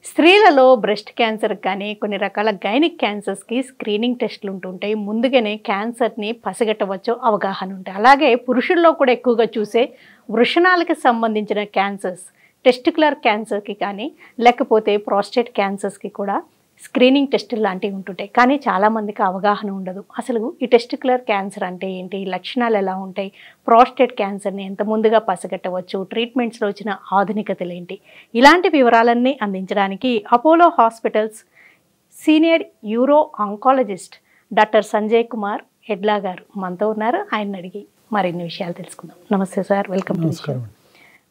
స్త్రీలలో breast cancer కానీ కొన్ని రకాల గైనిక్ క్యాన్సర్స్కి స్క్రీనింగ్ టెస్టులు ఉంటుంటాయి. ముందుగానే క్యాన్సర్ని పసిగట్టవచ్చు, అవగాహన ఉంటాయి. అలాగే పురుషుల్లో కూడా ఎక్కువగా చూసే వృషణాలకు సంబంధించిన క్యాన్సర్స్, టెస్టిక్యులర్ క్యాన్సర్కి కానీ లేకపోతే ప్రోస్టేట్ క్యాన్సర్స్కి కూడా స్క్రీనింగ్ టెస్టులు లాంటివి ఉంటుంటాయి. కానీ చాలామందికి అవగాహన ఉండదు. అసలు ఈ టెస్టిక్యులర్ క్యాన్సర్ అంటే ఏంటి, లక్షణాలు ఎలా ఉంటాయి, ప్రోస్టేట్ క్యాన్సర్ని ఎంత ముందుగా పసిగట్టవచ్చు, ట్రీట్మెంట్స్లో వచ్చిన ఆధునికతలు ఏంటి, ఇలాంటి వివరాలన్నీ అందించడానికి Apollo hospitals senior uro oncologist doctor Sanjay Kumar Edla గారు మనతో ఉన్నారు. ఆయన అడిగి మరిన్ని విషయాలు తెలుసుకుందాం. నమస్తే sir, welcome to the show.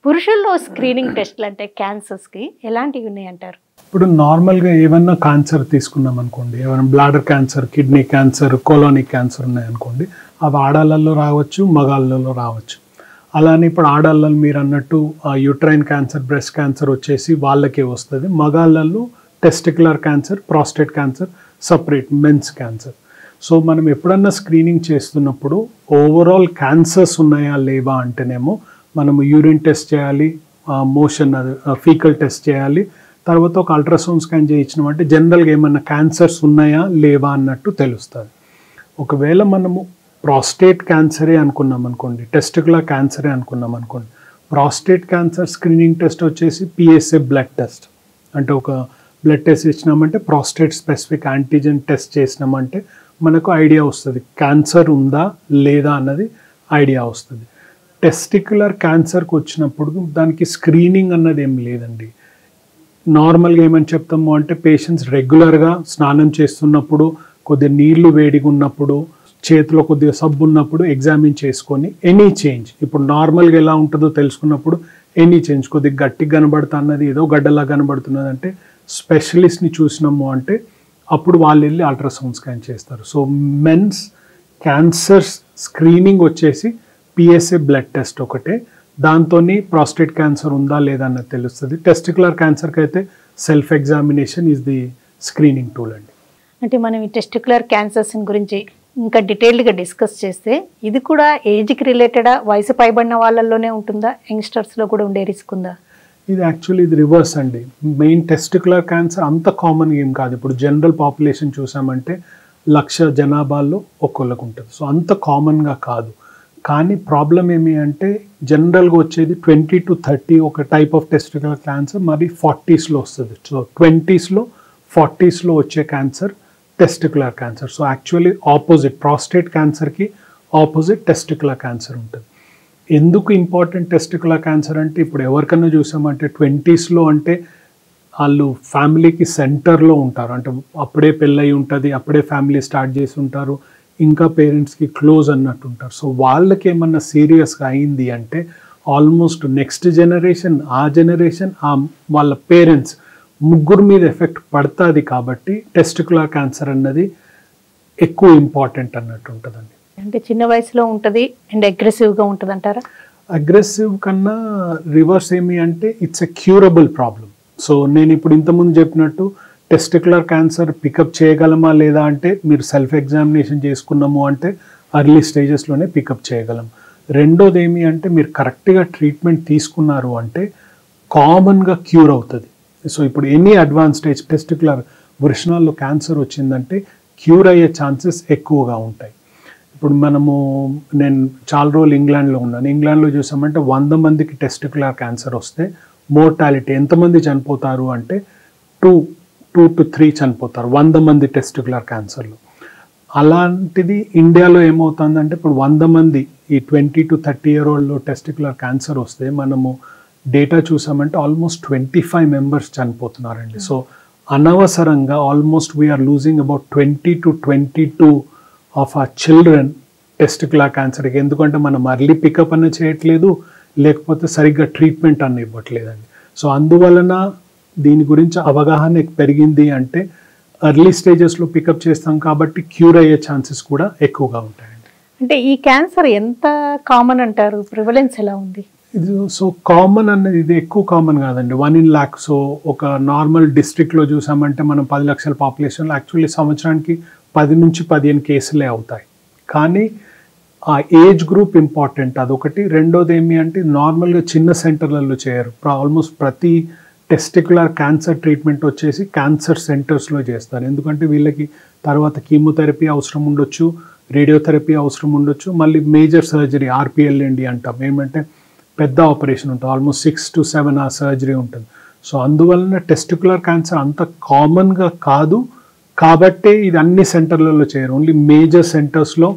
పురుషుల్లో స్క్రీనింగ్ టెస్టులు అంటే క్యాన్సర్స్కి ఎలాంటివి ఉన్నాయి అంటారు? ఇప్పుడు నార్మల్గా ఏమన్నా క్యాన్సర్ తీసుకున్నాం అనుకోండి, ఏమైనా bladder cancer, kidney cancer, colonic cancer ఉన్నాయనుకోండి, అవి ఆడాళ్ళల్లో రావచ్చు, మగాళ్ళలో రావచ్చు. అలానే ఇప్పుడు ఆడాళ్ళలో మీరు అన్నట్టు యూట్రైన్ క్యాన్సర్, బ్రెస్ట్ క్యాన్సర్ వచ్చేసి వాళ్ళకే వస్తుంది. మగాళ్ళల్లో testicular cancer, prostate cancer separate, men's cancer. So మనం ఎప్పుడన్నా స్క్రీనింగ్ చేస్తున్నప్పుడు ఓవరాల్ క్యాన్సర్స్ ఉన్నాయా లేవా అంటేనేమో మనము యూరిన్ టెస్ట్ చేయాలి, మోషన్ ఫీకల్ టెస్ట్ చేయాలి, తర్వాత ఒక అల్ట్రాసౌండ్ స్కాన్ చేయించినామంటే జనరల్గా ఏమన్నా క్యాన్సర్స్ ఉన్నాయా లేవా అన్నట్టు తెలుస్తుంది. ఒకవేళ మనము ప్రాస్టేట్ క్యాన్సరే అనుకున్నాం అనుకోండి, టెస్టిక్యులర్ క్యాన్సరే అనుకున్నాం అనుకోండి, ప్రాస్టేట్ క్యాన్సర్ స్క్రీనింగ్ టెస్ట్ వచ్చేసి పిఎస్ఏ బ్లడ్ టెస్ట్. అంటే ఒక బ్లడ్ టెస్ట్ ఇచ్చినామంటే ప్రాస్టేట్ స్పెసిఫిక్ యాంటీజెన్ టెస్ట్ చేసినామంటే మనకు ఐడియా వస్తుంది క్యాన్సర్ ఉందా లేదా అన్నది ఐడియా వస్తుంది. టెస్టిక్యులర్ క్యాన్సర్కి వచ్చినప్పుడు దానికి స్క్రీనింగ్ అన్నది ఏం లేదండి. నార్మల్గా ఏమని చెప్తాము అంటే పేషెంట్స్ రెగ్యులర్గా స్నానం చేస్తున్నప్పుడు, కొద్దిగా నీళ్లు వేడిగా ఉన్నప్పుడు, చేతిలో కొద్దిగా సబ్బు ఉన్నప్పుడు ఎగ్జామిన్ చేసుకొని ఎనీ చేంజ్, ఇప్పుడు నార్మల్గా ఎలా ఉంటుందో తెలుసుకున్నప్పుడు ఎనీ చేంజ్, కొద్దిగా గట్టిగా కనబడుతా అన్నది ఏదో గడ్డలా కనబడుతున్నది అంటే స్పెషలిస్ట్ని చూసినాము అంటే అప్పుడు వాళ్ళు వెళ్ళి అల్ట్రాసౌండ్ స్కాన్ చేస్తారు. సో మెన్స్ క్యాన్సర్స్ స్క్రీనింగ్ వచ్చేసి పిఎస్ఏ బ్లడ్ టెస్ట్ ఒకటే, దాంతో ప్రాస్టేట్ క్యాన్సర్ ఉందా లేదా అన్నది తెలుస్తుంది. టెస్టిక్యులర్ క్యాన్సర్కి అయితే self examination is the screening tool అండి. అంటే మనం ఈ టెస్టిక్యులర్ క్యాన్సర్స్ గురించి ఇంకా డీటెయిల్డ్గా డిస్కస్ చేస్తే ఇది కూడా ఏజ్కి రిలేటెడా, వయసు పైబడిన వాళ్ళల్లోనే ఉంటుందా, యంగ్స్టర్స్లో కూడా ఉండే రిస్క్ ఉందా? ఇది యాక్చువల్లీ ఇది రివర్స్ అండి. మెయిన్ టెస్టిక్యులర్ క్యాన్సర్ అంత కామన్ ఏం కాదు. ఇప్పుడు జనరల్ పాపులేషన్ చూసామంటే 1,00,000 జనాభాలో ఒక్కొక్కరికి ఉంటుంది. సో అంత కామన్గా కాదు. కానీ ప్రాబ్లం ఏమి అంటే జనరల్గా వచ్చేది 20 to 30 ఒక టైప్ ఆఫ్ టెస్టిక్యులర్ క్యాన్సర్, మరి 40sలో వస్తుంది. సో 20sలో 40sలో వచ్చే cancer testicular cancer. So actually opposite, prostate క్యాన్సర్కి ఆపోజిట్ టెస్టిక్యులర్ క్యాన్సర్ ఉంటుంది. ఎందుకు ఇంపార్టెంట్ టెస్టిక్యులర్ క్యాన్సర్ అంటే ఇప్పుడు ఎవరికన్నా చూసామంటే 20sలో అంటే వాళ్ళు ఫ్యామిలీకి సెంటర్లో ఉంటారు, అంటే అప్పుడే పెళ్ళయి ఉంటుంది, అప్పుడే ఫ్యామిలీ స్టార్ట్ చేసి ఉంటారు, ఇంకా పేరెంట్స్కి క్లోజ్ అన్నట్టు ఉంటారు. సో వాళ్ళకి ఏమన్నా సీరియస్గా అయింది అంటే ఆల్మోస్ట్ నెక్స్ట్ జనరేషన్, ఆ జనరేషన్, వాళ్ళ పేరెంట్స్ ముగ్గురు మీద ఎఫెక్ట్ పడుతుంది. కాబట్టి టెస్టిక్యులర్ క్యాన్సర్ అన్నది ఎక్కువ ఇంపార్టెంట్ అన్నట్టు ఉంటుందండి. అంటే చిన్న వయసులో ఉంటుంది అండ్ అగ్రెసివ్గా ఉంటుంది అంటారా? అగ్రెసివ్ కన్నా రివర్స్ ఏమి అంటే it's a curable problem. So నేను ఇప్పుడు ఇంతకుముందు చెప్పినట్టు టెస్టిక్యులర్ క్యాన్సర్ పికప్ చేయగలమా లేదా అంటే మీరు సెల్ఫ్ ఎగ్జామినేషన్ చేసుకున్నాము అంటే అర్లీ స్టేజెస్లోనే పికప్ చేయగలం. రెండోది ఏమి అంటే మీరు కరెక్ట్గా ట్రీట్మెంట్ తీసుకున్నారు అంటే కామన్గా క్యూర్ అవుతుంది. సో ఇప్పుడు ఎనీ అడ్వాన్స్ స్టేజ్ టెస్టిక్యులర్ వృషణాల్లో క్యాన్సర్ వచ్చిందంటే క్యూర్ అయ్యే ఛాన్సెస్ ఎక్కువగా ఉంటాయి. ఇప్పుడు నేను చాలా రోజులు ఇంగ్లాండ్లో ఉన్నాను. ఇంగ్లాండ్లో చూసామంటే 100 మందికి టెస్టిక్యులర్ క్యాన్సర్ వస్తే మోర్టాలిటీ ఎంతమంది చనిపోతారు అంటే 2 to 3 చనిపోతారు 100 మంది టెస్టిక్యులర్ క్యాన్సర్లో. అలాంటిది ఇండియాలో ఏమవుతుందంటే ఇప్పుడు 100 మంది ఈ 20 to 30 year oldలో టెస్టిక్యులర్ క్యాన్సర్ వస్తే మనము డేటా చూసామంటే ఆల్మోస్ట్ 25 members చనిపోతున్నారండి. సో అనవసరంగా almost we are losing about 20 to 22 of ఆ చిల్డ్రన్ టెస్టిక్యులర్ క్యాన్సర్కి. ఎందుకంటే మనం అర్లీ పికప్ అన్న చేయట్లేదు, లేకపోతే సరిగ్గా ట్రీట్మెంట్ అన్న ఇవ్వట్లేదండి. సో అందువలన దీని గురించి అవగాహన పెరిగింది అంటే ఎర్లీ స్టేజెస్లో పికప్ చేస్తాం కాబట్టి క్యూర్ అయ్యే ఛాన్సెస్ కూడా ఎక్కువగా ఉంటాయండి. అంటే ఈ క్యాన్సర్ ఎంత కామన్ అంటారు, ప్రివలెన్స్ ఎలా ఉంది? ఇది సో కామన్ అన్నది ఇది ఎక్కువ కామన్ కాదండి, 1 in lakh. సో ఒక నార్మల్ డిస్ట్రిక్ట్లో చూసామంటే మనం 10 లక్షల పాపులేషన్లో యాక్చువల్లీ సంవత్సరానికి 10 నుంచి 15 కేసులే అవుతాయి. కానీ ఆ ఏజ్ గ్రూప్ ఇంపార్టెంట్, అదొకటి. రెండోది ఏమి అంటే నార్మల్గా చిన్న సెంటర్లలో చేయరు. ఆల్మోస్ట్ ప్రతి టెస్టికులర్ క్యాన్సర్ ట్రీట్మెంట్ వచ్చేసి క్యాన్సర్ సెంటర్స్లో చేస్తారు. ఎందుకంటే వీళ్ళకి తర్వాత కీమోథెరపీ అవసరం ఉండొచ్చు, రేడియోథెరపీ అవసరం ఉండొచ్చు, మళ్ళీ మేజర్ సర్జరీ RPLND అంటాం, ఏమంటే పెద్ద ఆపరేషన్ ఉంటుంది, ఆల్మోస్ట్ 6 to 7 hours సర్జరీ ఉంటుంది. సో అందువలన టెస్టికులర్ క్యాన్సర్ అంత కామన్గా కాదు కాబట్టే ఇది అన్ని సెంటర్లలో చేయరు, ఓన్లీ మేజర్ సెంటర్స్లో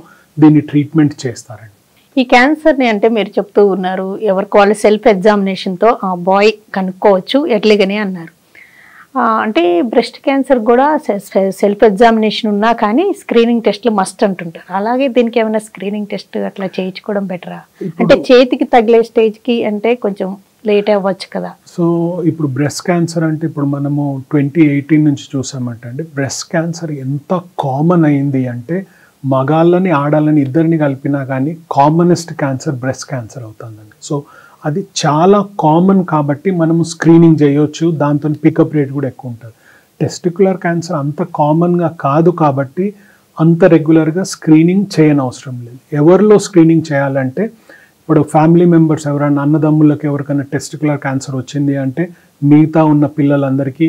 దీన్ని ట్రీట్మెంట్ చేస్తారండి. ఈ క్యాన్సర్ని అంటే మీరు చెప్తూ ఉన్నారు ఎవరికి వాళ్ళు సెల్ఫ్ ఎగ్జామినేషన్తో ఆ బాయ్ కనుక్కోవచ్చు ఎర్లీగానే అన్నారు. అంటే బ్రెస్ట్ క్యాన్సర్ కూడా సెల్ఫ్ ఎగ్జామినేషన్ ఉన్నా కానీ స్క్రీనింగ్ టెస్ట్లు మస్ట్ అంటుంటారు. అలాగే దీనికి ఏమైనా స్క్రీనింగ్ టెస్ట్ అట్లా చేయించుకోవడం బెటరా? అంటే చేతికి తగిలే స్టేజ్కి అంటే కొంచెం లేట్ అవ్వచ్చు కదా. సో ఇప్పుడు బ్రెస్ట్ క్యాన్సర్ అంటే ఇప్పుడు మనము 2018 నుంచి చూసామంటే అండి, బ్రెస్ట్ క్యాన్సర్ ఎంత కామన్ అయింది అంటే మగాళ్ళని ఆడాలని ఇద్దరిని కలిపినా కానీ కామనెస్ట్ క్యాన్సర్ బ్రెస్ట్ క్యాన్సర్ అవుతుందండి. సో అది చాలా కామన్ కాబట్టి మనము స్క్రీనింగ్ చేయొచ్చు, దాంతో పికప్ రేట్ కూడా ఎక్కువ ఉంటుంది. టెస్టికులర్ క్యాన్సర్ అంత కామన్గా కాదు కాబట్టి అంత రెగ్యులర్గా స్క్రీనింగ్ చేయని అవసరం లేదు. ఎవరిలో స్క్రీనింగ్ చేయాలంటే ఇప్పుడు ఫ్యామిలీ మెంబర్స్ ఎవరైనా అన్నదమ్ములకు ఎవరికైనా టెస్టికులర్ క్యాన్సర్ వచ్చింది అంటే మిగతా ఉన్న పిల్లలందరికీ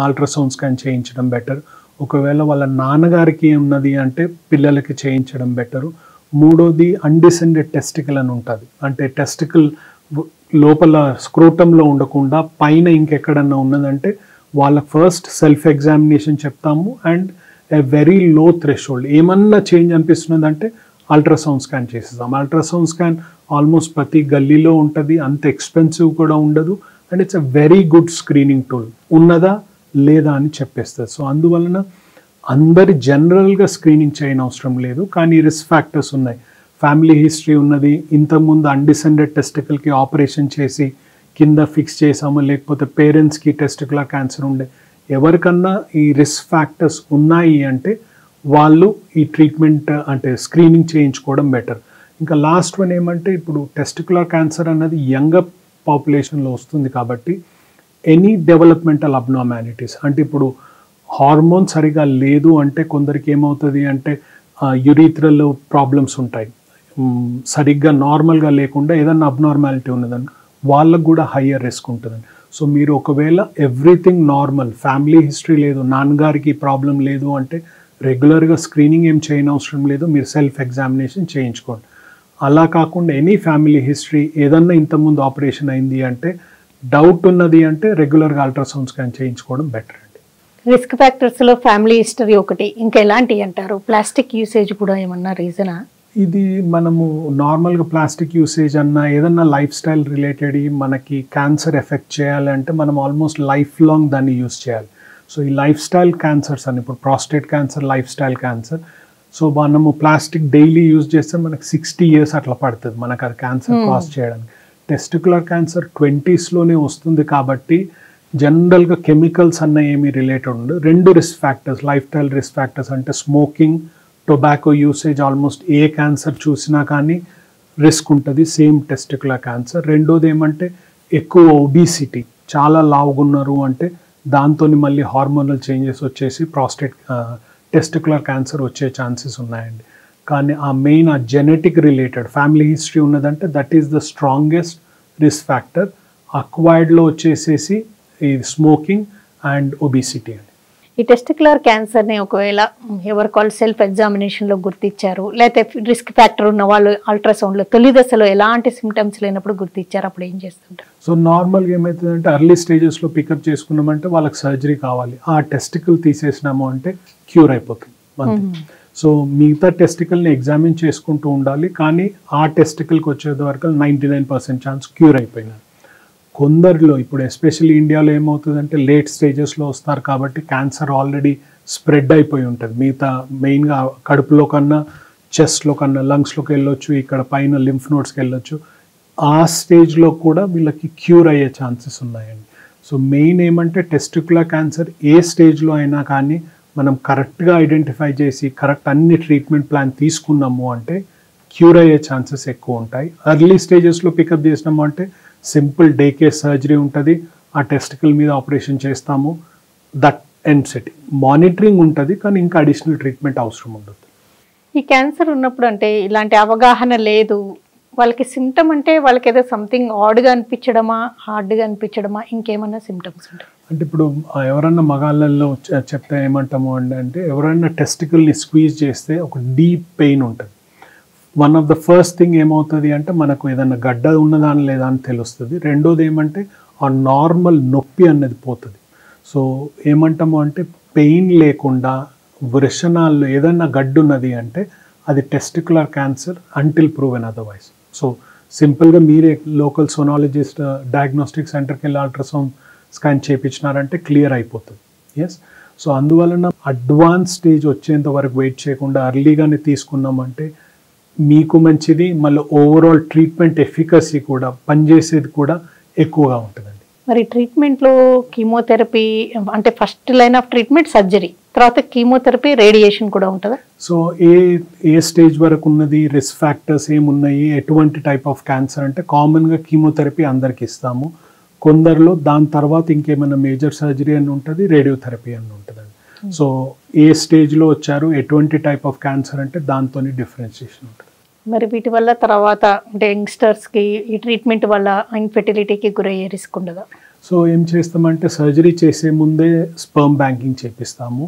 అల్ట్రాసౌండ్ స్కాన్ చేయించడం బెటర్. ఒకవేళ వాళ్ళ నాన్నగారికి ఉన్నది అంటే పిల్లలకి చేయించడం బెటరు. మూడోది అన్డిసెండెడ్ టెస్టికల్ అని ఉంటుంది, అంటే టెస్టికల్ లోపల స్క్రోటంలో ఉండకుండా పైన ఇంకెక్కడన్నా ఉన్నదంటే వాళ్ళకి ఫస్ట్ సెల్ఫ్ ఎగ్జామినేషన్ చెప్తాము and a very low threshold, ఏమన్నా చేంజ్ అనిపిస్తున్నదంటే అల్ట్రాసౌండ్ స్కాన్ చేసేస్తాం. అల్ట్రాసౌండ్ స్కాన్ ఆల్మోస్ట్ ప్రతి గల్లీలో ఉంటుంది, అంత ఎక్స్పెన్సివ్ కూడా ఉండదు and it's a very good screening tool. ఉన్నదా లేదా అని చెప్పేస్తుంది. సో అందువలన అందరి జనరల్గా స్క్రీనింగ్ చేయని అవసరం లేదు, కానీ రిస్క్ ఫ్యాక్టర్స్ ఉన్నాయి. ఫ్యామిలీ హిస్టరీ ఉన్నది, ఇంతకుముందు అన్డిసెండెడ్ టెస్టికల్కి ఆపరేషన్ చేసి కింద ఫిక్స్ చేసాము, లేకపోతే పేరెంట్స్కి టెస్టికులర్ క్యాన్సర్ ఉండే ఎవరికన్నా ఈ రిస్క్ ఫ్యాక్టర్స్ ఉన్నాయి అంటే వాళ్ళు ఈ ట్రీట్మెంట్ అంటే స్క్రీనింగ్ చేయించుకోవడం బెటర్. ఇంకా లాస్ట్ వన్ ఏమంటే ఇప్పుడు టెస్టికులర్ క్యాన్సర్ అన్నది యంగర్ పాపులేషన్లో వస్తుంది కాబట్టి ఎనీ డెవలప్మెంటల్ అబ్నార్మాలిటీస్ అంటే ఇప్పుడు హార్మోన్ సరిగా లేదు అంటే కొందరికి ఏమవుతుంది అంటే యురీథ్రల్ ప్రాబ్లమ్స్ ఉంటాయి, సరిగ్గా నార్మల్గా లేకుండా ఏదన్నా అబ్నార్మాలిటీ ఉన్నదని వాళ్ళకు కూడా హయ్యర్ రిస్క్ ఉంటుందండి. సో మీరు ఒకవేళ ఎవ్రీథింగ్ నార్మల్, ఫ్యామిలీ హిస్టరీ లేదు, నాన్నగారికి ప్రాబ్లం లేదు అంటే రెగ్యులర్గా స్క్రీనింగ్ ఏం చేయని అవసరం లేదు, మీరు సెల్ఫ్ ఎగ్జామినేషన్ చేయించుకోండి. అలా కాకుండా ఎనీ ఫ్యామిలీ హిస్టరీ ఏదన్నా ఇంతకుముందు ఆపరేషన్ అయింది అంటే డౌట్ ఉన్నది అంటే రెగ్యులర్గా అల్ట్రాసౌండ్ స్కాన్ చేయించుకోవడం బెటర్ అండి. రిస్క్ ఫ్యాక్టర్స్లో ఫ్యామిలీ హిస్టరీ ఒకటి, ఇంకా ఎలాంటివి అంటారు? ప్లాస్టిక్ యూసేజ్ కూడా ఏమన్నా రీజనా? ఇది మనము నార్మల్గా ప్లాస్టిక్ యూసేజ్ అన్నా ఏదన్నా లైఫ్ స్టైల్ రిలేటెడ్ మనకి క్యాన్సర్ ఎఫెక్ట్ చేయాలంటే మనం ఆల్మోస్ట్ లైఫ్ లాంగ్ దాన్ని యూజ్ చేయాలి. సో ఈ లైఫ్ స్టైల్ క్యాన్సర్స్ అని ఇప్పుడు prostate cancer life style cancer. So మనము ప్లాస్టిక్ డైలీ యూజ్ చేస్తే మనకి 60 years అట్లా పడుతుంది మనకు అది క్యాన్సర్ కాజ్ చేయడానికి. టెస్టికులర్ క్యాన్సర్ 20sలోనే వస్తుంది కాబట్టి జనరల్గా కెమికల్స్ అన్న ఏమీ రిలేటెడ్ ఉండదు. 2 risk factors, life style risk factors అంటే స్మోకింగ్, టొబాకో యూసేజ్, ఆల్మోస్ట్ ఏ క్యాన్సర్ చూసినా కానీ రిస్క్ ఉంటుంది, సేమ్ టెస్టికులర్ క్యాన్సర్. రెండోది ఏమంటే ఎక్కువ ఒబిసిటీ, చాలా లావుగున్నారు అంటే దాంతో మళ్ళీ హార్మోనల్ చేంజెస్ వచ్చేసి ప్రాస్టేట్ టెస్టికులర్ క్యాన్సర్ వచ్చే ఛాన్సెస్ ఉన్నాయండి. కానీ ఆ మెయిన్ ఆ జెనెటిక్ రిలేటెడ్ ఫ్యామిలీ హిస్టరీ ఉన్నదంటే that is the strongest risk factor. అక్వైర్డ్లో వచ్చేసేసి ఈ స్మోకింగ్ అండ్ ఒబిసిటీ అండి. ఈ టెస్టికులర్ క్యాన్సర్ని ఒకవేళ ఎవరికి వాళ్ళు సెల్ఫ్ ఎగ్జామినేషన్లో గుర్తించారు, లేకపోతే రిస్క్ ఫ్యాక్టర్ ఉన్న వాళ్ళు అల్ట్రాసౌండ్లో తొలి దశలో ఎలాంటి సిమ్టమ్స్ లేనప్పుడు గుర్తించారు, అప్పుడు ఏం చేస్తుంటారు? సో నార్మల్గా ఏమవుతుందంటే ఎర్లీ స్టేజెస్లో పికప్ చేసుకున్నామంటే వాళ్ళకి సర్జరీ కావాలి, ఆ టెస్టికల్ తీసేసినాము అంటే క్యూర్ అయిపోతుంది అంతే. సో మిగతా టెస్టికల్ని ఎగ్జామిన్ చేసుకుంటూ ఉండాలి, కానీ ఆ టెస్టికల్కి వచ్చేది వరకు 99% ఛాన్స్ క్యూర్ అయిపోయినారు. కొందరిలో ఇప్పుడు ఎస్పెషల్లీ ఇండియాలో ఏమవుతుందంటే లేట్ స్టేజెస్లో వస్తారు కాబట్టి క్యాన్సర్ ఆల్రెడీ స్ప్రెడ్ అయిపోయి ఉంటుంది. మిగతా మెయిన్గా కడుపులో కన్నా చెస్ట్లో కన్నా లంగ్స్లోకి వెళ్ళొచ్చు, ఇక్కడ పైన లింఫ్ నోడ్స్కి వెళ్ళొచ్చు. ఆ స్టేజ్లో కూడా వీళ్ళకి క్యూర్ అయ్యే ఛాన్సెస్ ఉన్నాయండి. సో మెయిన్ ఏమంటే టెస్టికులర్ క్యాన్సర్ ఏ స్టేజ్లో అయినా కానీ మనం కరెక్ట్గా ఐడెంటిఫై చేసి కరెక్ట్ అన్ని ట్రీట్మెంట్ ప్లాన్ తీసుకున్నాము అంటే క్యూర్ అయ్యే ఛాన్సెస్ ఎక్కువ ఉంటాయి. ఎర్లీ స్టేజెస్లో పికప్ చేసినాము అంటే సింపుల్ డే కేస్ సర్జరీ ఉంటుంది, ఆ టెస్టికల్ మీద ఆపరేషన్ చేస్తాము, దట్ ఎండ్స్ ఇట్. మానిటరింగ్ ఉంటుంది కానీ ఇంకా అడిషనల్ ట్రీట్మెంట్ అవసరం ఉండదు. ఈ క్యాన్సర్ ఉన్నప్పుడు అంటే ఇలాంటి అవగాహన లేదు, వాళ్ళకి సిమ్టమ్ అంటే వాళ్ళకి ఏదో సంథింగ్ ఆడ్గా అనిపించడమా, హార్డ్గా అనిపించడమా, ఇంకేమన్నా సిమ్టమ్స్ ఉంటాయి? అంటే ఇప్పుడు ఎవరన్నా మగాళ్ళల్లో చెప్తే ఏమంటాము అంటే ఎవరైనా టెస్టికల్ని స్క్వీజ్ చేస్తే ఒక డీప్ పెయిన్ ఉంటుంది. One of the first thing ఏమవుతుంది అంటే మనకు ఏదైనా గడ్డ ఉన్నదా అని లేదా అని తెలుస్తుంది. రెండోది ఏమంటే ఆ నార్మల్ నొప్పి అన్నది పోతుంది. సో ఏమంటాము అంటే పెయిన్ లేకుండా వృషణాల్లో ఏదైనా గడ్డు ఉన్నది అంటే అది testicular cancer until proven otherwise. So సింపుల్గా మీరే లోకల్ సోనాలజిస్ట్ డయాగ్నోస్టిక్ సెంటర్కి వెళ్ళి అల్ట్రాసౌండ్ స్కాన్ చేయించినారంటే క్లియర్ అయిపోతుంది. ఎస్, సో అందువలన అడ్వాన్స్ స్టేజ్ వచ్చేంత వరకు వెయిట్ చేయకుండా అర్లీగానే తీసుకున్నామంటే మీకు మంచిది. మళ్ళీ ఓవరాల్ ట్రీట్మెంట్ ఎఫికసీ కూడా పనిచేసేది కూడా ఎక్కువగా ఉంటుందండి. మరి ట్రీట్మెంట్లో కీమోథెరపీ అంటే first line of treatment surgery, తర్వాత కీమోథెరపీ, రేడియేషన్ కూడా ఉంటుందా? సో ఏ స్టేజ్ వరకు ఉన్నది, రిస్క్ ఫ్యాక్టర్స్ ఏమున్నాయి, ఎటువంటి టైప్ ఆఫ్ క్యాన్సర్ అంటే కామన్గా కీమోథెరపీ అందరికి ఇస్తాము. కొందరిలో దాని తర్వాత ఇంకేమైనా మేజర్ సర్జరీ అని ఉంటుంది, రేడియోథెరపీ అని ఉంటుందండి. సో ఏ స్టేజ్లో వచ్చారు, ఎటువంటి టైప్ ఆఫ్ క్యాన్సర్ అంటే దాంతో డిఫరెన్షియేషన్ ఉంటుంది. మరి వీటి వల్ల తర్వాత అంటే యంగ్స్టర్స్కి ఈ ట్రీట్మెంట్ వల్ల ఇన్ఫెర్టిలిటీకి గురయ్యే రిస్క్ ఉండదా? సో ఏం చేస్తామంటే సర్జరీ చేసే ముందే స్పర్మ్ బ్యాంకింగ్ చేపిస్తాము.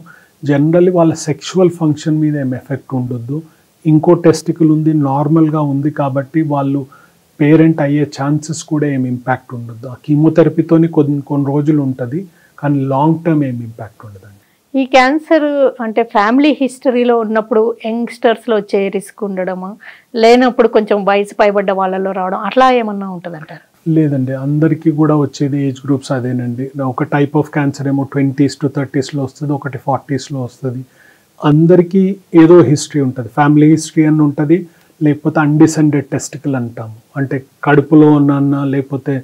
జనరల్లీ వాళ్ళ సెక్షువల్ ఫంక్షన్ మీద ఏం ఎఫెక్ట్ ఉండొద్దు. ఇంకో టెస్టికల్ ఉంది, నార్మల్గా ఉంది కాబట్టి వాళ్ళు పేరెంట్ అయ్యే ఛాన్సెస్ కూడా ఏం ఇంపాక్ట్ ఉండదు. ఆ కీమోథెరపీతోని కొన్ని రోజులు ఉంటుంది, కానీ లాంగ్ టర్మ్ ఏం ఇంపాక్ట్ ఉండదండి. ఈ క్యాన్సర్ అంటే ఫ్యామిలీ హిస్టరీలో ఉన్నప్పుడు యంగ్స్టర్స్లో వచ్చే రిస్క్ ఉండడమా, లేనప్పుడు కొంచెం వయసు పైబడ్డ వాళ్ళలో రావడం అట్లా ఏమన్నా ఉంటుందంటారు? లేదండి, అందరికీ కూడా వచ్చేది ఏజ్ గ్రూప్స్ అదేనండి. ఒక టైప్ ఆఫ్ క్యాన్సర్ ఏమో 20s to 30sలో వస్తుంది, ఒకటి 40sలో వస్తుంది. అందరికీ ఏదో హిస్టరీ ఉంటుంది, ఫ్యామిలీ హిస్టరీ అని ఉంటుంది, లేకపోతే అన్డిసెండెడ్ టెస్టికల్ అంటాము. అంటే కడుపులో ఉన్న లేకపోతే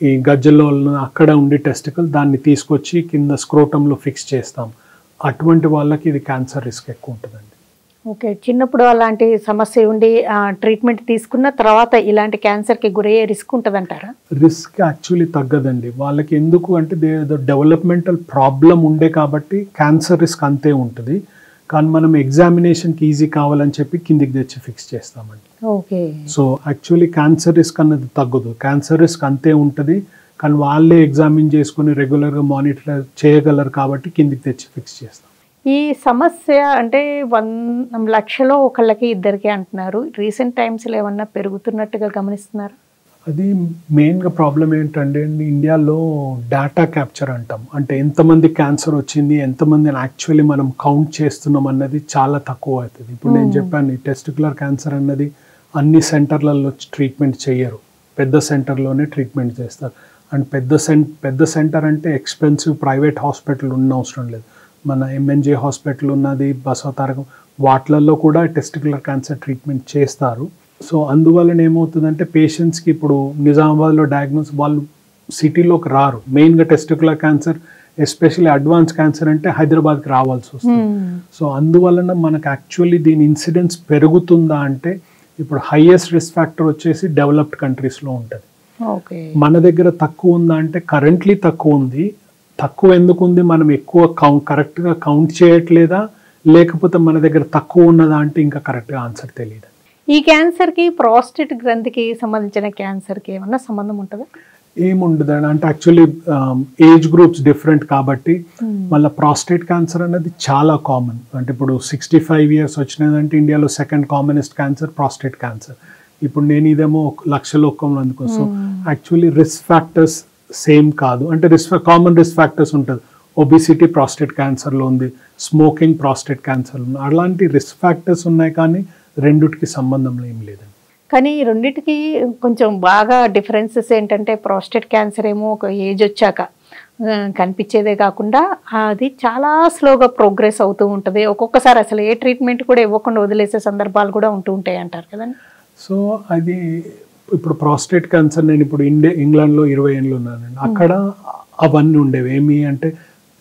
ఈ గజ్జల్లో అక్కడ ఉండే టెస్టికల్ దాన్ని తీసుకొచ్చి కింద స్క్రోటంలో ఫిక్స్ చేస్తాం. అటువంటి వాళ్ళకి ఇది క్యాన్సర్ రిస్క్ ఎక్కువ ఉంటుందండి. ఓకే, చిన్నప్పుడు అలాంటి సమస్య ఉండి ట్రీట్మెంట్ తీసుకున్న తర్వాత ఇలాంటి క్యాన్సర్కి గురయ్యే రిస్క్ ఉంటుందంటారా? రిస్క్ యాక్చువల్లీ తగ్గదండి వాళ్ళకి. ఎందుకు అంటే డెవలప్మెంటల్ ప్రాబ్లం ఉండే కాబట్టి క్యాన్సర్ రిస్క్ అంతే ఉంటుంది. కానీ మనం ఎగ్జామినేషన్కి ఈజీ కావాలని చెప్పి కిందికి తెచ్చి ఫిక్స్ చేస్తామండి. Okay, so actually cancer risk అన్నది తగ్గదు, క్యాన్సర్ రిస్క్ అంతే ఉంటుంది. కానీ వాళ్ళే ఎగ్జామిన్ చేసుకుని రెగ్యులర్గా మానిటర్ చేయగలరు కాబట్టి కిందికి తెచ్చి ఫిక్స్ చేస్తాం. ఈ సమస్య అంటే 1 లక్షలో ఒకళ్ళకి ఇద్దరికి అంటున్నారు. రీసెంట్ టైమ్స్లో ఏమన్నా పెరుగుతున్నట్టుగా గమనిస్తున్నారు? అది మెయిన్గా ప్రాబ్లం ఏంటంటే ఇండియాలో డేటా క్యాప్చర్ అంటాం. అంటే ఎంతమంది క్యాన్సర్ వచ్చింది, ఎంతమందిని యాక్చువల్లీ మనం కౌంట్ చేస్తున్నాం అన్నది చాలా తక్కువ అవుతుంది. ఇప్పుడు నేను చెప్పాను, ఈ టెస్టికులర్ క్యాన్సర్ అన్నది అన్ని సెంటర్లలో ట్రీట్మెంట్ చేయరు, పెద్ద సెంటర్లోనే ట్రీట్మెంట్ చేస్తారు. అండ్ పెద్ద సెంటర్ అంటే ఎక్స్పెన్సివ్ ప్రైవేట్ హాస్పిటల్ ఉన్న అవసరం లేదు. మన ఎంఎన్జే హాస్పిటల్ ఉన్నది, బసవతారకం, వాటిలలో కూడా టెస్టికులర్ క్యాన్సర్ ట్రీట్మెంట్ చేస్తారు. సో అందువలన ఏమవుతుందంటే పేషెంట్స్కి ఇప్పుడు నిజామాబాద్లో డయాగ్నోస్ వాళ్ళు సిటీలోకి రారు. మెయిన్గా testicular cancer especially advance cancer అంటే హైదరాబాద్కి రావాల్సి వస్తుంది. సో అందువలన మనకు యాక్చువల్లీ దీని ఇన్సిడెన్స్ పెరుగుతుందా అంటే ఇప్పుడు హైయెస్ట్ రిస్క్ ఫ్యాక్టర్ వచ్చేసి డెవలప్డ్ కంట్రీస్లో ఉంటుంది. మన దగ్గర తక్కువ ఉందా అంటే కరెంట్లీ తక్కువ ఉంది. తక్కువ ఎందుకు ఉంది, మనం ఎక్కువ కరెక్ట్గా కౌంట్ చేయట్లేదా, లేకపోతే మన దగ్గర తక్కువ ఉన్నదా అంటే ఇంకా కరెక్ట్గా ఆన్సర్ తెలియదు. ఈ క్యాన్సర్కి ప్రాస్టేట్ గ్రంథికి సంబంధించిన క్యాన్సర్కి ఏమన్నా సంబంధం ఉంటుందా? ఏముండదు అంటే యాక్చువల్లీ ఏజ్ గ్రూప్స్ డిఫరెంట్ కాబట్టి మళ్ళీ ప్రాస్టేట్ క్యాన్సర్ అనేది చాలా కామన్. అంటే ఇప్పుడు 65 years వచ్చినదంటే ఇండియాలో second commonest cancer prostate cancer. ఇప్పుడు నేను ఇదేమో 1 లక్షలో అందుకు. So actually risk factors same కాదు. అంటే కామన్ రిస్క్ ఫ్యాక్టర్స్ ఉంటుంది. ఒబిసిటీ ప్రాస్టేట్ క్యాన్సర్లో ఉంది, స్మోకింగ్ ప్రాస్టేట్ క్యాన్సర్లో ఉంది. అలాంటి రిస్క్ ఫ్యాక్టర్స్ ఉన్నాయి, కానీ రెండిటికి సంబంధం ఏం లేదండి. కానీ ఈ రెండింటికి కొంచెం బాగా డిఫరెన్సెస్ ఏంటంటే ప్రాస్టేట్ క్యాన్సర్ ఏమో ఒక ఏజ్ వచ్చాక కనిపించేదే కాకుండా అది చాలా స్లోగా ప్రోగ్రెస్ అవుతూ ఉంటుంది. ఒక్కొక్కసారి అసలు ఏ ట్రీట్మెంట్ కూడా ఇవ్వకుండా వదిలేసే సందర్భాలు కూడా ఉంటూ ఉంటాయి అంటారు కదండి. సో అది ఇప్పుడు ప్రాస్టేట్ క్యాన్సర్ నేను ఇప్పుడు ఇంగ్లాండ్లో 20 ఏళ్ళు ఉన్నానండి. అక్కడ అవన్నీ ఉండేవి. ఏమి అంటే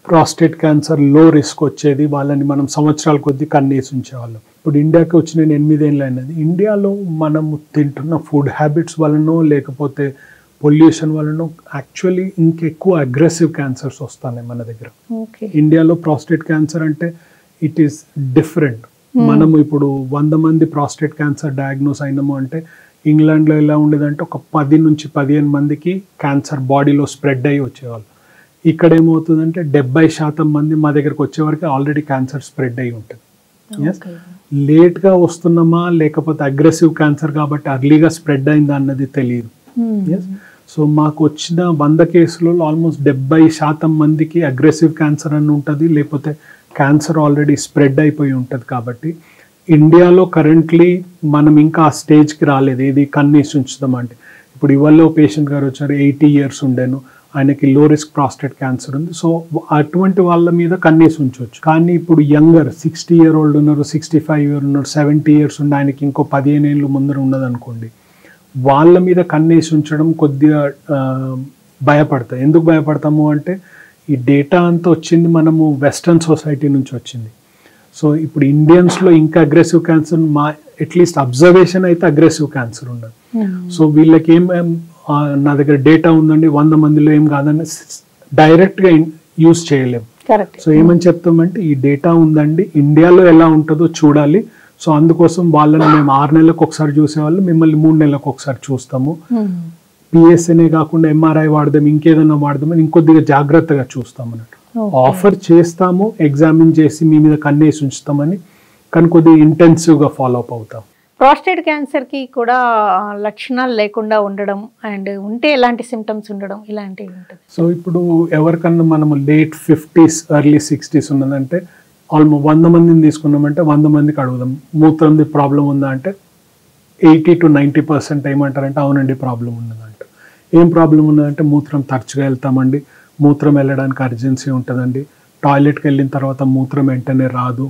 ప్రాస్టేట్ క్యాన్సర్ లో రిస్క్ వచ్చేది, వాళ్ళని మనం సంవత్సరాల కొద్దీ కన్నేసి ఉంచేవాళ్ళం. ఇప్పుడు ఇండియాకి వచ్చి నేను 8 ఏళ్ళు అయినది. ఇండియాలో మనము తింటున్న ఫుడ్ హ్యాబిట్స్ వలనో లేకపోతే పొల్యూషన్ వలనో యాక్చువల్లీ ఇంకెక్కువ అగ్రెసివ్ క్యాన్సర్స్ వస్తున్నాయి మన దగ్గర. ఇండియాలో ప్రాస్టేట్ క్యాన్సర్ అంటే ఇట్ ఈస్ డిఫరెంట్. మనము ఇప్పుడు 100 మంది ప్రాస్టేట్ క్యాన్సర్ డయాగ్నోస్ అయినాము అంటే ఇంగ్లాండ్లో ఎలా ఉండేదంటే ఒక 10 నుంచి 15 మందికి క్యాన్సర్ బాడీలో స్ప్రెడ్ అయ్యి వచ్చేవాళ్ళు. ఇక్కడ ఏమవుతుందంటే 70% మంది మా దగ్గరకు వచ్చేవరకు ఆల్రెడీ క్యాన్సర్ స్ప్రెడ్ అయ్యి ఉంటుంది. ఎస్, లేట్గా వస్తున్నామా లేకపోతే అగ్రెసివ్ క్యాన్సర్ కాబట్టి అర్లీగా స్ప్రెడ్ అయిందా అన్నది తెలియదు. ఎస్, సో మాకు వచ్చిన 100 కేసులలో ఆల్మోస్ట్ 70% మందికి అగ్రెసివ్ క్యాన్సర్ అని ఉంటుంది, లేకపోతే క్యాన్సర్ ఆల్రెడీ స్ప్రెడ్ అయిపోయి ఉంటుంది. కాబట్టి ఇండియాలో కరెంట్లీ మనం ఇంకా ఆ స్టేజ్కి రాలేదు. ఏది కన్నీసి ఉంచుదామంటే, ఇప్పుడు ఇవాళ పేషెంట్ గారు వచ్చారు, 80 years ఉండేను, ఆయనకి లో రిస్క్ ప్రాస్టేట్ క్యాన్సర్ ఉంది. సో అటువంటి వాళ్ళ మీద కన్నీసి ఉంచవచ్చు. కానీ ఇప్పుడు యంగర్ 60 year old ఉన్నారు, 65 year ఉన్నారు, 70 years ఉండి ఆయనకి ఇంకో 15 ఏళ్ళు ముందర ఉన్నది అనుకోండి, వాళ్ళ మీద కన్నేసి ఉంచడం కొద్దిగా భయపడతాయి. ఎందుకు భయపడతాము అంటే ఈ డేటా అంతా వచ్చింది మనము వెస్టర్న్ సొసైటీ నుంచి వచ్చింది. సో ఇప్పుడు ఇండియన్స్లో ఇంకా అగ్రెసివ్ క్యాన్సర్ మా అట్లీస్ట్ అబ్జర్వేషన్ అయితే అగ్రెసివ్ క్యాన్సర్ ఉండదు. సో వీళ్ళకి నా దగ్గర డేటా ఉందండి 100 మందిలో ఏం కాదని డైరెక్ట్గా యూజ్ చేయలేము. సో ఏమని చెప్తామంటే ఈ డేటా ఉందండి, ఇండియాలో ఎలా ఉంటుందో చూడాలి. సో అందుకోసం వాళ్ళని మేము 6 నెలలకు ఒకసారి చూసేవాళ్ళు, మిమ్మల్ని 3 నెలలకు ఒకసారి చూస్తాము. పిఎస్ఎనే కాకుండా ఎంఆర్ఐ వాడదాం, ఇంకేదైనా వాడదాం అని ఇంకొద్దిగా జాగ్రత్తగా చూస్తాం అన్నట్టు. ఆఫర్ చేస్తాము, ఎగ్జామిన్ చేసి మీ మీద కన్నేసి ఉంచుతామని, కానీ కొద్దిగా ఇంటెన్సివ్గా ఫాలో అప్ అవుతాం. ప్రాస్టేట్ క్యాన్సర్కి కూడా లక్షణాలు లేకుండా ఉండడం అండ్ ఉంటే ఎలాంటి సిమ్టమ్స్ ఉండడం ఇలాంటివి ఉంటుంది. సో ఇప్పుడు ఎవరికన్నా మనము లేట్ 50s ఎర్లీ 60s ఉన్నదంటే ఆల్మోస్ట్ 100 మందిని తీసుకున్నామంటే 100 మందికి అడుగుదాం మూత్రంది ప్రాబ్లం ఉందా అంటే 80 to 90% ఏమంటారంటే అవునండి ప్రాబ్లం ఉన్నదంట. ఏం ప్రాబ్లం ఉన్నదంటే మూత్రం తరచుగా వెళ్తామండి, మూత్రం వెళ్ళడానికి అర్జెన్సీ ఉంటుందండి, టాయిలెట్కి వెళ్ళిన తర్వాత మూత్రం వెంటనే రాదు,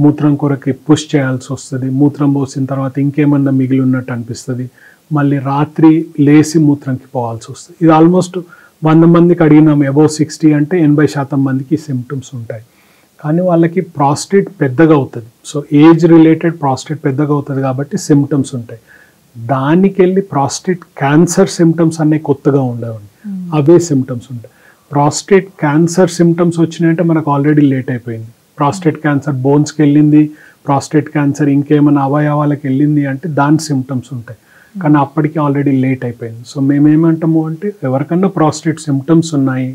మూత్రం కొరకి పుష్ చేయాల్సి వస్తుంది, మూత్రం పోసిన తర్వాత ఇంకేమన్నా మిగిలి ఉన్నట్టు అనిపిస్తుంది, మళ్ళీ రాత్రి లేసి మూత్రంకి పోవాల్సి వస్తుంది. ఇది ఆల్మోస్ట్ 100 మందికి అడిగినాం అబౌవ్ 60 అంటే 80% మందికి సిమ్టమ్స్ ఉంటాయి. కానీ వాళ్ళకి ప్రాస్టేట్ పెద్దగా అవుతుంది. సో ఏజ్ రిలేటెడ్ ప్రాస్టేట్ పెద్దగా అవుతుంది కాబట్టి సిమ్టమ్స్ ఉంటాయి. దానికి వెళ్ళి ప్రాస్టేట్ క్యాన్సర్ సిమ్టమ్స్ అనే కొత్తగా ఉండవండి, అవే సిమ్టమ్స్ ఉంటాయి. ప్రాస్టేట్ క్యాన్సర్ సిమ్టమ్స్ వచ్చినాయంటే మనకు ఆల్రెడీ లేట్ అయిపోయింది. ప్రాస్టేట్ క్యాన్సర్ బోన్స్కి వెళ్ళింది, ప్రాస్టేట్ క్యాన్సర్ ఇంకేమైనా అవయవాలకు వెళ్ళింది అంటే దాని సిమ్టమ్స్ ఉంటాయి, కానీ అప్పటికి ఆల్రెడీ లేట్ అయిపోయింది. సో మేమేమంటాము అంటే ఎవరికన్నా ప్రాస్టేట్ సిమ్టమ్స్ ఉన్నాయి,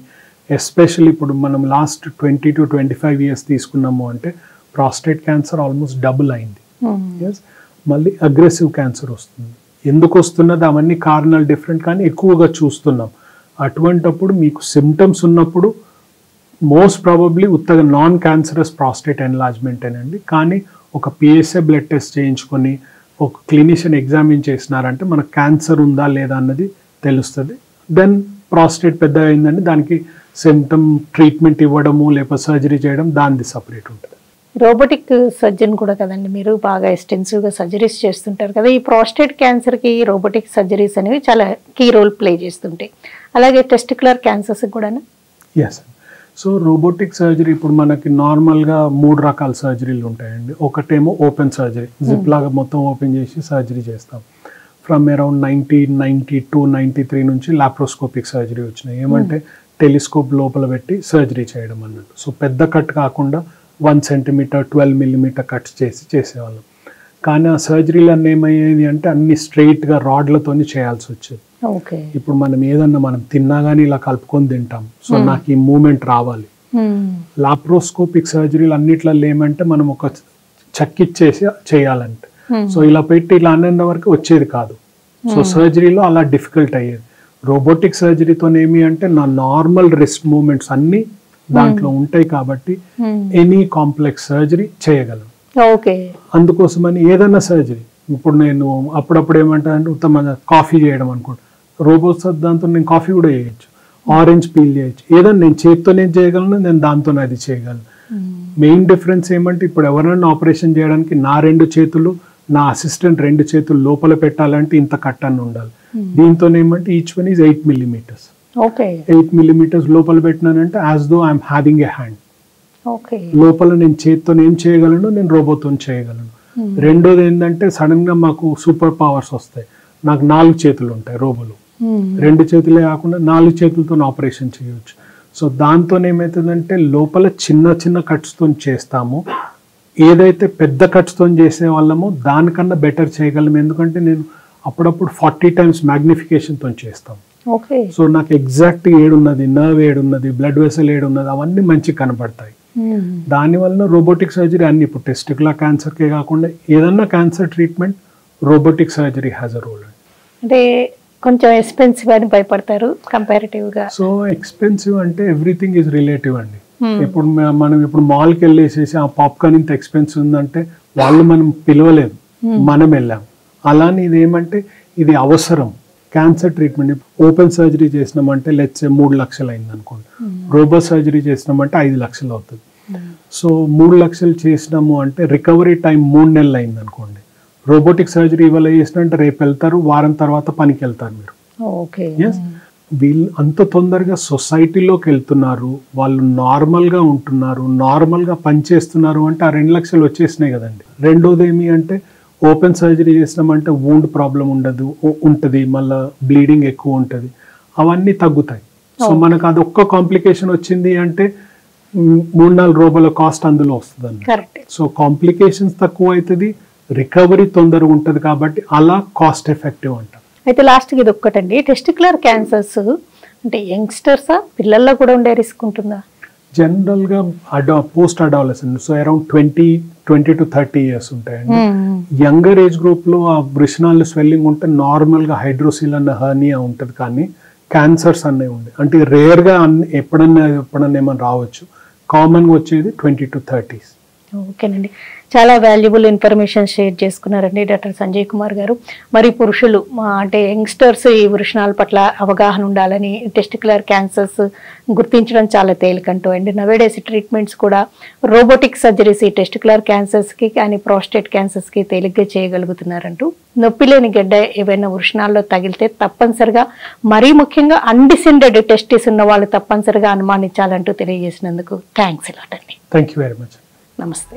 ఎస్పెషల్లీ ఇప్పుడు మనం లాస్ట్ 20 to 25 years తీసుకున్నాము అంటే ప్రాస్టేట్ క్యాన్సర్ ఆల్మోస్ట్ డబుల్ అయింది. ఎస్, మళ్ళీ అగ్రెసివ్ క్యాన్సర్ వస్తుంది. ఎందుకు వస్తున్నది అవన్నీ కారణాలు డిఫరెంట్, కానీ ఎక్కువగా చూస్తున్నాం. అటువంటప్పుడు మీకు సిమ్టమ్స్ ఉన్నప్పుడు మోస్ట్ ప్రాబబ్లీ ఉత్తగా నాన్ క్యాన్సరస్ ప్రాస్టేట్ ఎన్లార్జ్మెంట్ అనండి. కానీ ఒక పిఎస్ఏ బ్లడ్ టెస్ట్ చేయించుకొని ఒక క్లినిషియన్ ఎగ్జామిన్ చేసినారంటే మనకు క్యాన్సర్ ఉందా లేదా అన్నది తెలుస్తుంది. దెన్ ప్రాస్టేట్ పెద్దగా అయిందండి, దానికి సిమ్టమ్ ట్రీట్మెంట్ ఇవ్వడము లేకపోతే సర్జరీ చేయడం దానిది సపరేట్ ఉంటుంది. రోబోటిక్ సర్జన్ కూడా కదండి మీరు, బాగా ఎక్స్టెన్సివ్గా సర్జరీస్ చేస్తుంటారు కదా. ఈ ప్రాస్టేట్ క్యాన్సర్కి రోబోటిక్ సర్జరీస్ అనేవి చాలా కీ రోల్ ప్లే చేస్తుంటాయి. అలాగే టెస్టిక్యులర్ క్యాన్సర్స్కి కూడా? ఎస్. సో రోబోటిక్ సర్జరీ ఇప్పుడు మనకి నార్మల్గా 3 రకాల సర్జరీలు ఉంటాయండి. ఒకటేమో ఓపెన్ సర్జరీ, జిప్ లాగా మొత్తం ఓపెన్ చేసి సర్జరీ చేస్తాం. ఫ్రమ్ అరౌండ్ 1992, 93 నుంచి లాప్రోస్కోపిక్ సర్జరీ వచ్చినాయి. ఏమంటే టెలిస్కోప్ లోపల పెట్టి సర్జరీ చేయడం అన్నట్టు. సో పెద్ద కట్ కాకుండా 1 centimeter 12 millimeter కట్స్ చేసేవాళ్ళం. కానీ ఆ సర్జరీలు అన్నీ ఏమయ్యేది అంటే అన్ని స్ట్రైట్గా రాడ్లతోని చేయాల్సి వచ్చేది. ఇప్పుడు మనం ఏదన్నా మనం తిన్నా కానీ ఇలా కలుపుకొని తింటాం. సో నాకు ఈ మూమెంట్ రావాలి. లాప్రోస్కోపిక్ సర్జరీలు అన్నిట్లలో ఏమంటే మనం ఒక చక్కిచ్చేసి చేయాలంటే, సో ఇలా పెట్టి ఇలా అన్నంత వరకు వచ్చేది కాదు. సో సర్జరీలో అలా డిఫికల్ట్ అయ్యేది. రోబోటిక్ సర్జరీతో ఏమి అంటే నా నార్మల్ రిస్ట్ మూమెంట్స్ అన్ని దాంట్లో ఉంటాయి కాబట్టి ఎనీ కాంప్లెక్స్ సర్జరీ చేయగలను. అందుకోసమని ఏదైనా సర్జరీ, ఇప్పుడు నేను అప్పుడప్పుడు ఏమంటానంటే ఉత్తమ కాఫీ చేయడం అనుకోండి, రోబోట్ దాంతో నేను కాఫీ కూడా చేయొచ్చు, ఆరెంజ్ పీల్ చేయొచ్చు, ఏదైనా నేను చేతితోనే చేయగలను, నేను దాంతోనే అది చేయగలను. మెయిన్ డిఫరెన్స్ ఏమంటే ఇప్పుడు ఎవరైనా ఆపరేషన్ చేయడానికి నా 2 చేతులు నా అసిస్టెంట్ 2 చేతులు లోపల పెట్టాలంటే ఇంత కట్టని ఉండాలి. దీంతో ఏమంటే each one is 8 millimeters. 8 millimeters లోపల పెట్టినానంటే as though I'm having a hand. లోపల నేను చేతితో ఏం చేయగలను, నేను రోబోతో చేయగలను. రెండోది ఏంటంటే సడన్ గా మాకు సూపర్ పవర్స్ వస్తాయి. నాకు 4 చేతులు ఉంటాయి రోబోలో, 2 చేతులే కాకుండా 4 చేతులతో ఆపరేషన్ చేయవచ్చు. సో దాంతో ఏమవుతుందంటే లోపల చిన్న చిన్న కట్స్తో చేస్తాము, ఏదైతే పెద్ద కట్స్తో చేసే వాళ్ళమో దానికన్నా బెటర్ చేయగలం. ఎందుకంటే నేను అప్పుడప్పుడు 40 టైమ్స్ మ్యాగ్నిఫికేషన్తో చేస్తాం. ఓకే. సో నాకు ఎగ్జాక్ట్ ఏడున్నది, నర్వ్ ఏడున్నది, బ్లడ్ వెసల్ ఏడున్నది, అవన్నీ మంచి కనబడతాయి. దానివల్ల రోబోటిక్ సర్జరీ అన్ని ఇప్పుడు టెస్టికులర్ క్యాన్సర్కే కాకుండా ఏదన్నా cancer treatment robotic surgery has a role. అంటే కొంచెం ఎక్స్పెన్సివ్ అని భయపడతారు కంపారిటివ్గా. సో ఎక్స్పెన్సివ్ అంటే ఎవ్రీథింగ్ ఈజ్ రిలేటివ్ అండి. ఇప్పుడు మనం ఇప్పుడు మాల్కి వెళ్ళేసేసి ఆ పాప్కార్న్ ఇంత ఎక్స్పెన్సివ్ ఉందంటే వాళ్ళు మనం పిలవలేదు, మనం వెళ్ళాం. అలానే ఇదేమంటే ఇది అవసరం. క్యాన్సర్ ట్రీట్మెంట్ ఓపెన్ సర్జరీ చేసినామంటే లెట్స్ 3 లక్షలు అయింది అనుకోండి, రోబో సర్జరీ చేసినామంటే 5 లక్షలు అవుతుంది. సో 3 లక్షలు చేసినాము అంటే రికవరీ టైం 3 నెలలు అయింది అనుకోండి. రోబోటిక్ సర్జరీ ఇవాళ చేసినంటే రేపు వెళ్తారు, వారం తర్వాత పనికి వెళ్తారు మీరు. వీళ్ళు అంత తొందరగా సొసైటీలోకి వెళ్తున్నారు, వాళ్ళు నార్మల్గా ఉంటున్నారు, నార్మల్గా పనిచేస్తున్నారు అంటే ఆ 2 లక్షలు వచ్చేసినాయి కదండి. రెండోది ఏమి అంటే ఓపెన్ సర్జరీ చేసినామంటే వూండ్ ప్రాబ్లం ఉంటుంది, మళ్ళీ బ్లీడింగ్ ఎక్కువ ఉంటుంది, అవన్నీ తగ్గుతాయి. సో మనకు అది ఒక్క కాంప్లికేషన్ వచ్చింది అంటే 3-4 రోబోల కాస్ట్ అందులో వస్తుంది. సో కాంప్లికేషన్స్ తక్కువ అవుతుంది, రికవరీ తొందరగా ఉంటుంది, కాబట్టి అలా కాస్ట్ ఎఫెక్టివ్ అంటారు. అయితే లాస్ట్కి ఇది ఒక్కటండి, టెస్టికులర్ క్యాన్సర్స్ అంటే యంగ్స్టర్సా, పిల్లల్లో కూడా ఉండే రిస్క్ ఉంటుందా? జనరల్గా post adolescent, so around 20 to 30 years ఉంటాయండి. యంగర్ ఏజ్ గ్రూప్లో ఆ వృషణాలు స్వెల్లింగ్ ఉంటే నార్మల్గా హైడ్రోసిల్ అన్న హర్నియా ఉంటుంది, కానీ క్యాన్సర్స్ అన్నీ ఉండే అంటే రేర్గా ఎప్పుడన్నా ఏమైనా రావచ్చు. కామన్గా వచ్చేది 20 to 30s. ఓకేనండి, చాలా వాల్యుబుల్ ఇన్ఫర్మేషన్ షేర్ చేసుకున్నారండి డాక్టర్ సంజయ్ కుమార్ గారు. మరి పురుషులు అంటే యంగ్స్టర్స్ ఈ వృషణాల పట్ల అవగాహన ఉండాలని, టెస్టికులర్ క్యాన్సర్స్ గుర్తించడం చాలా తేలికంటూ అండి. నవేడేస్ ట్రీట్మెంట్స్ కూడా రోబోటిక్ సర్జరీస్ ఈ టెస్టికులర్ క్యాన్సర్స్కి కానీ ప్రోస్టేట్ క్యాన్సర్స్కి తేలిగ్గా చేయగలుగుతున్నారంటూ, నొప్పి లేని గడ్డ ఏవైనా వృషణాల్లో తగిలితే తప్పనిసరిగా, మరీ ముఖ్యంగా అన్డిసెండెడ్ టెస్టిస్ ఉన్న వాళ్ళు తప్పనిసరిగా అనుమానించాలంటూ తెలియజేసినందుకు థ్యాంక్స్ లాట్ అండి. Thank you very much. నమస్తే.